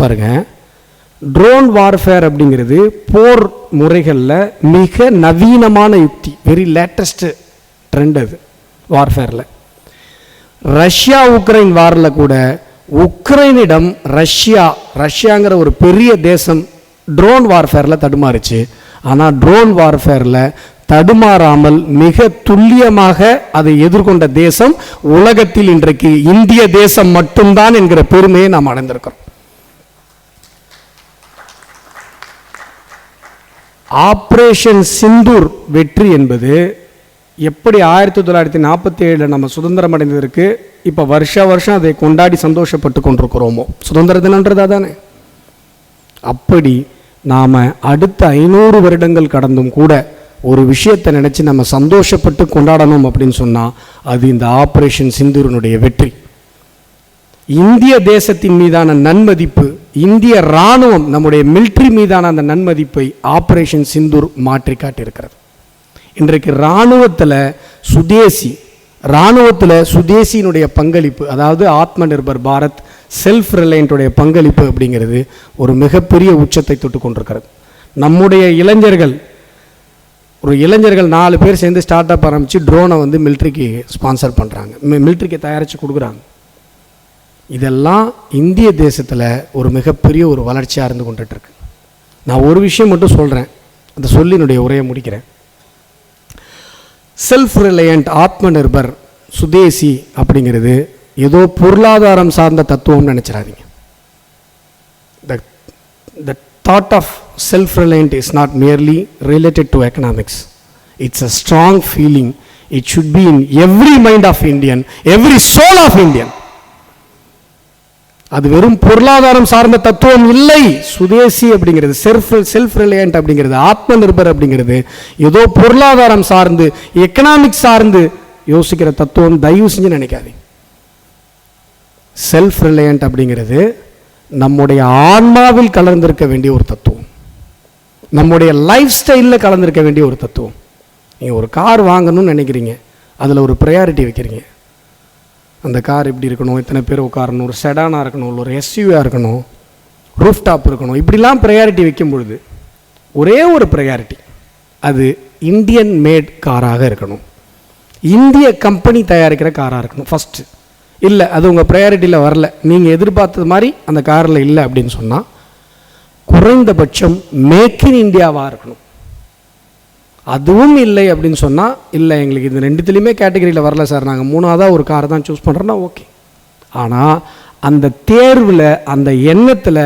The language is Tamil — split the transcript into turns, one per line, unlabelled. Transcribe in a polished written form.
பாருங்கள், ட்ரோன் வார்ஃபேர் அப்படிங்கிறது போர் முறைகளில் மிக நவீனமான யுக்தி, வெரி லேட்டஸ்ட்டு ட்ரெண்ட் அது வார்ஃபேரில். ரஷ்யா உக்ரைன் வாரில் கூட உக்ரைனிடம் ரஷ்யாங்கிற ஒரு பெரிய தேசம் ட்ரோன் வார்ஃபேரில் தடுமாறுச்சு. ஆனால் ட்ரோன் வார்ஃபேரில் தடுமாறாமல் மிக துல்லியமாக அதை எதிர்கொண்ட தேசம் உலகத்தில் இன்றைக்கு இந்திய தேசம் மட்டும்தான் என்கிற பெருமையை நாம் அடைந்திருக்கிறோம். ஆப்ரேஷன் சிந்தூர் வெற்றி என்பது எப்படி 1947 நம்ம சுதந்திரம் அடைந்ததற்கு இப்போ வருஷம் அதை கொண்டாடி சந்தோஷப்பட்டு கொண்டிருக்கிறோமோ, சுதந்திர தினம்ன்றது அதானே, அப்படி நாம் அடுத்த 500 வருடங்கள் கடந்தும் கூட ஒரு விஷயத்தை நினச்சி நம்ம சந்தோஷப்பட்டு கொண்டாடணும் அப்படின்னு சொன்னால் அது இந்த ஆப்ரேஷன் சிந்தூரினுடைய வெற்றி. இந்திய தேசத்தின் மீதான நன்மதிப்பு, இந்திய இராணுவம் நம்முடைய மிலிட்ரி மீதான அந்த நன்மதிப்பை ஆப்ரேஷன் சிந்தூர் மாற்றி காட்டியிருக்கிறது. இன்றைக்கு இராணுவத்தில் சுதேசியினுடைய பங்களிப்பு, அதாவது ஆத்ம நிர்பர் பாரத், செல்ஃப் ரிலையன்ட்டுடைய பங்களிப்பு அப்படிங்கிறது ஒரு மிகப்பெரிய உச்சத்தை தொட்டு கொண்டிருக்கிறது. நம்முடைய இளைஞர்கள் 4 பேர் சேர்ந்து ஸ்டார்ட் அப் ஆரம்பித்து ட்ரோனை மிலிட்ரிக்கு ஸ்பான்சர் பண்ணுறாங்க, மிலிட்ரிக்கு தயாரித்து கொடுக்குறாங்க. இதெல்லாம் இந்திய தேசத்தில் ஒரு மிகப்பெரிய ஒரு வளர்ச்சியாக இருந்து கொண்டுட்டுருக்கு. நான் ஒரு விஷயம் மட்டும் சொல்கிறேன், அந்த சொல்லினுடைய உரையை முடிக்கிறேன். செல்ஃப் ரிலையண்ட், ஆத்ம நிர்பர், சுதேசி அப்படிங்கிறது ஏதோ பொருளாதாரம் சார்ந்த தத்துவம்னு நினச்சிடாதீங்க. The thought of self-reliant is not merely related to economics. It's a strong feeling. It should be in every mind of Indian, every soul of Indian. அது வெறும் பொருளாதாரம் சார்ந்த தத்துவம் இல்லை. சுதேசி அப்படிங்கிறது, செல்ஃப் ரிலையண்ட் அப்படிங்கிறது, ஆத்ம நிர்பர் அப்படிங்கிறது ஏதோ பொருளாதாரம் சார்ந்து, எக்கனாமிக்ஸ் சார்ந்து யோசிக்கிற தத்துவம் தயவு செஞ்சு நினைக்காதீங்க. செல்ஃப் ரிலையண்ட் அப்படிங்கிறது நம்முடைய ஆன்மாவில் கலந்திருக்க வேண்டிய ஒரு தத்துவம், நம்முடைய லைஃப் ஸ்டைலில் கலந்திருக்க வேண்டிய ஒரு தத்துவம். நீங்கள் ஒரு கார் வாங்கணும்னு நினைக்கிறீங்க, அதில் ஒரு ப்ரையாரிட்டி வைக்கிறீங்க. அந்த கார் எப்படி இருக்கணும், எத்தனை பேர் உட்காரணும், ஒரு செடானாக இருக்கணும், ஒரு எஸ்யூவியாக இருக்கணும், ரூஃப் டாப் இருக்கணும், இப்படிலாம் ப்ரையாரிட்டி வைக்கும் பொழுது ஒரே ஒரு ப்ரையாரிட்டி, அது இந்தியன் மேட் காராக இருக்கணும், இந்திய கம்பெனி தயாரிக்கிற காராக இருக்கணும் ஃபஸ்ட்டு. இல்லை, அது உங்கள் ப்ரையாரிட்டியில் வரல, நீங்கள் எதிர்பார்த்தது மாதிரி அந்த காரில் இல்லை அப்படின்னு சொன்னால் குறைந்தபட்சம் மேக் இன் இந்தியாவாக இருக்கணும். அதுவும் இல்லை அப்படின்னு சொன்னால், இல்லை எங்களுக்கு இது ரெண்டுத்துலேயுமே கேட்டகரியில் வரல சார், நாங்கள் 3ஆவதாக ஒரு காரை தான் சூஸ் பண்ணுறோன்னா ஓகே. ஆனால் அந்த தேர்வில், அந்த எண்ணத்தில்